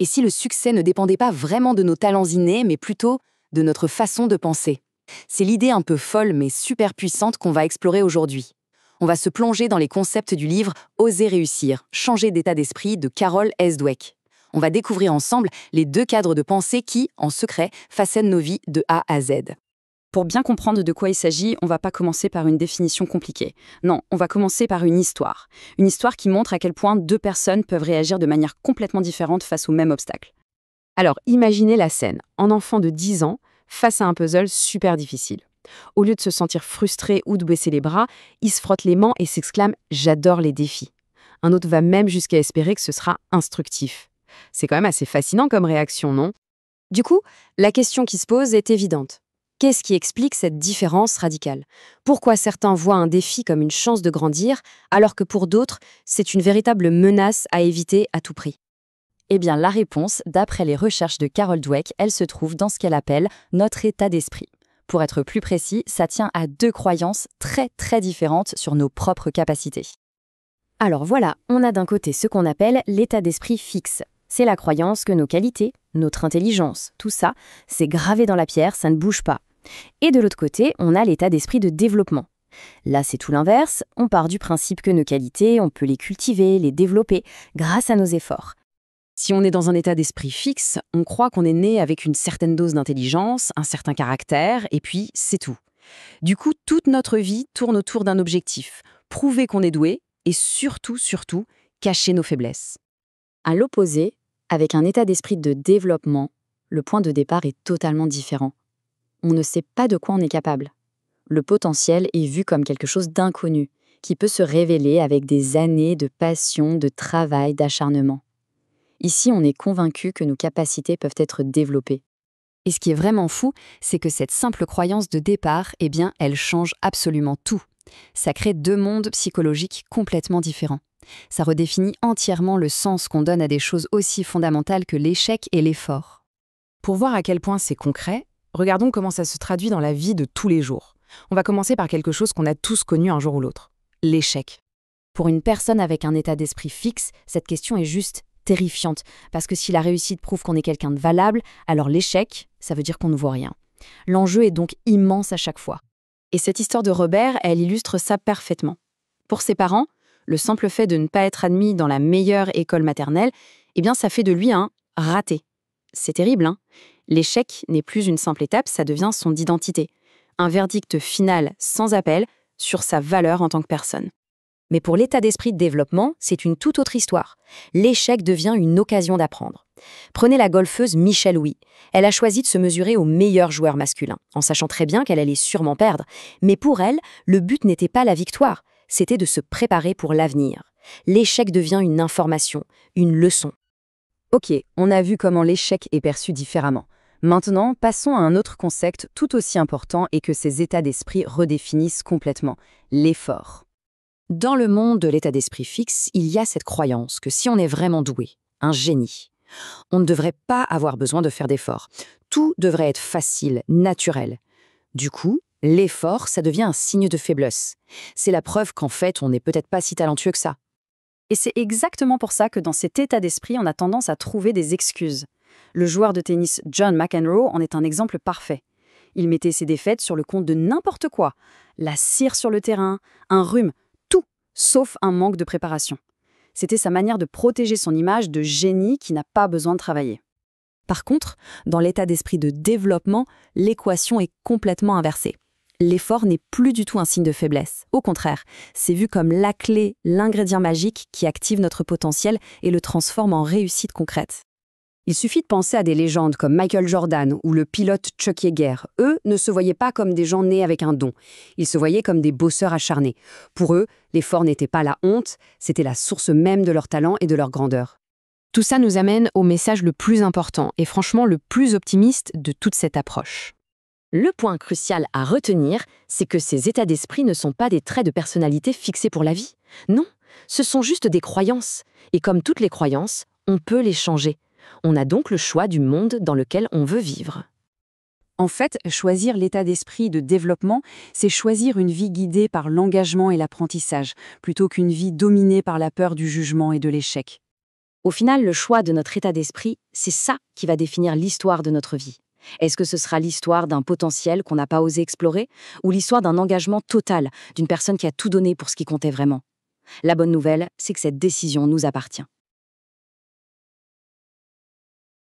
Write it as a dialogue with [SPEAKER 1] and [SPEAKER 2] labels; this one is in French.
[SPEAKER 1] Et si le succès ne dépendait pas vraiment de nos talents innés, mais plutôt de notre façon de penser? C'est l'idée un peu folle mais super puissante qu'on va explorer aujourd'hui. On va se plonger dans les concepts du livre Oser réussir, changer d'état d'esprit de Carol S. Dweck. On va découvrir ensemble les 2 cadres de pensée qui, en secret, façonnent nos vies de A à Z.
[SPEAKER 2] Pour bien comprendre de quoi il s'agit, on va pas commencer par une définition compliquée. Non, on va commencer par une histoire. Une histoire qui montre à quel point 2 personnes peuvent réagir de manière complètement différente face au même obstacle. Alors, imaginez la scène. Un enfant de 10 ans face à un puzzle super difficile. Au lieu de se sentir frustré ou de baisser les bras, il se frotte les mains et s'exclame « J'adore les défis ». Un autre va même jusqu'à espérer que ce sera instructif. C'est quand même assez fascinant comme réaction, non? Du coup, la question qui se pose est évidente. Qu'est-ce qui explique cette différence radicale? Pourquoi certains voient un défi comme une chance de grandir, alors que pour d'autres, c'est une véritable menace à éviter à tout prix?
[SPEAKER 3] Eh bien, la réponse, d'après les recherches de Carol Dweck, elle se trouve dans ce qu'elle appelle notre état d'esprit. Pour être plus précis, ça tient à 2 croyances très différentes sur nos propres capacités.
[SPEAKER 4] Alors voilà, on a d'un côté ce qu'on appelle l'état d'esprit fixe. C'est la croyance que nos qualités, notre intelligence, tout ça, c'est gravé dans la pierre, ça ne bouge pas. Et de l'autre côté, on a l'état d'esprit de développement. Là, c'est tout l'inverse, on part du principe que nos qualités, on peut les cultiver, les développer, grâce à nos efforts.
[SPEAKER 2] Si on est dans un état d'esprit fixe, on croit qu'on est né avec une certaine dose d'intelligence, un certain caractère, et puis c'est tout. Du coup, toute notre vie tourne autour d'un objectif, prouver qu'on est doué, et surtout, cacher nos faiblesses.
[SPEAKER 4] À l'opposé, avec un état d'esprit de développement, le point de départ est totalement différent. On ne sait pas de quoi on est capable. Le potentiel est vu comme quelque chose d'inconnu, qui peut se révéler avec des années de passion, de travail, d'acharnement. Ici, on est convaincu que nos capacités peuvent être développées.
[SPEAKER 1] Et ce qui est vraiment fou, c'est que cette simple croyance de départ, eh bien, elle change absolument tout. Ça crée 2 mondes psychologiques complètement différents. Ça redéfinit entièrement le sens qu'on donne à des choses aussi fondamentales que l'échec et l'effort.
[SPEAKER 2] Pour voir à quel point c'est concret, regardons comment ça se traduit dans la vie de tous les jours. On va commencer par quelque chose qu'on a tous connu un jour ou l'autre, l'échec.
[SPEAKER 4] Pour une personne avec un état d'esprit fixe, cette question est juste terrifiante, parce que si la réussite prouve qu'on est quelqu'un de valable, alors l'échec, ça veut dire qu'on ne voit rien. L'enjeu est donc immense à chaque fois.
[SPEAKER 2] Et cette histoire de Robert, elle illustre ça parfaitement. Pour ses parents, le simple fait de ne pas être admis dans la meilleure école maternelle, eh bien ça fait de lui un raté. C'est terrible, hein? L'échec n'est plus une simple étape, ça devient son identité. Un verdict final sans appel sur sa valeur en tant que personne.
[SPEAKER 4] Mais pour l'état d'esprit de développement, c'est une toute autre histoire. L'échec devient une occasion d'apprendre. Prenez la golfeuse Michelle Wie. Elle a choisi de se mesurer aux meilleurs joueurs masculins, en sachant très bien qu'elle allait sûrement perdre. Mais pour elle, le but n'était pas la victoire, c'était de se préparer pour l'avenir. L'échec devient une information, une leçon.
[SPEAKER 3] Ok, on a vu comment l'échec est perçu différemment. Maintenant, passons à un autre concept tout aussi important et que ces états d'esprit redéfinissent complètement, l'effort.
[SPEAKER 1] Dans le monde de l'état d'esprit fixe, il y a cette croyance que si on est vraiment doué, un génie, on ne devrait pas avoir besoin de faire d'efforts. Tout devrait être facile, naturel. Du coup, l'effort, ça devient un signe de faiblesse. C'est la preuve qu'en fait, on n'est peut-être pas si talentueux que ça.
[SPEAKER 2] Et c'est exactement pour ça que dans cet état d'esprit, on a tendance à trouver des excuses. Le joueur de tennis John McEnroe en est un exemple parfait. Il mettait ses défaites sur le compte de n'importe quoi. La cire sur le terrain, un rhume, tout, sauf un manque de préparation. C'était sa manière de protéger son image de génie qui n'a pas besoin de travailler.
[SPEAKER 1] Par contre, dans l'état d'esprit de développement, l'équation est complètement inversée. L'effort n'est plus du tout un signe de faiblesse. Au contraire, c'est vu comme la clé, l'ingrédient magique qui active notre potentiel et le transforme en réussite concrète. Il suffit de penser à des légendes comme Michael Jordan ou le pilote Chuck Yeager. Eux ne se voyaient pas comme des gens nés avec un don. Ils se voyaient comme des bosseurs acharnés. Pour eux, l'effort n'était pas la honte, c'était la source même de leur talent et de leur grandeur. Tout ça nous amène au message le plus important et franchement le plus optimiste de toute cette approche.
[SPEAKER 4] Le point crucial à retenir, c'est que ces états d'esprit ne sont pas des traits de personnalité fixés pour la vie. Non, ce sont juste des croyances. Et comme toutes les croyances, on peut les changer. On a donc le choix du monde dans lequel on veut vivre.
[SPEAKER 2] En fait, choisir l'état d'esprit de développement, c'est choisir une vie guidée par l'engagement et l'apprentissage, plutôt qu'une vie dominée par la peur du jugement et de l'échec.
[SPEAKER 3] Au final, le choix de notre état d'esprit, c'est ça qui va définir l'histoire de notre vie. Est-ce que ce sera l'histoire d'un potentiel qu'on n'a pas osé explorer ou l'histoire d'un engagement total, d'une personne qui a tout donné pour ce qui comptait vraiment? La bonne nouvelle, c'est que cette décision nous appartient.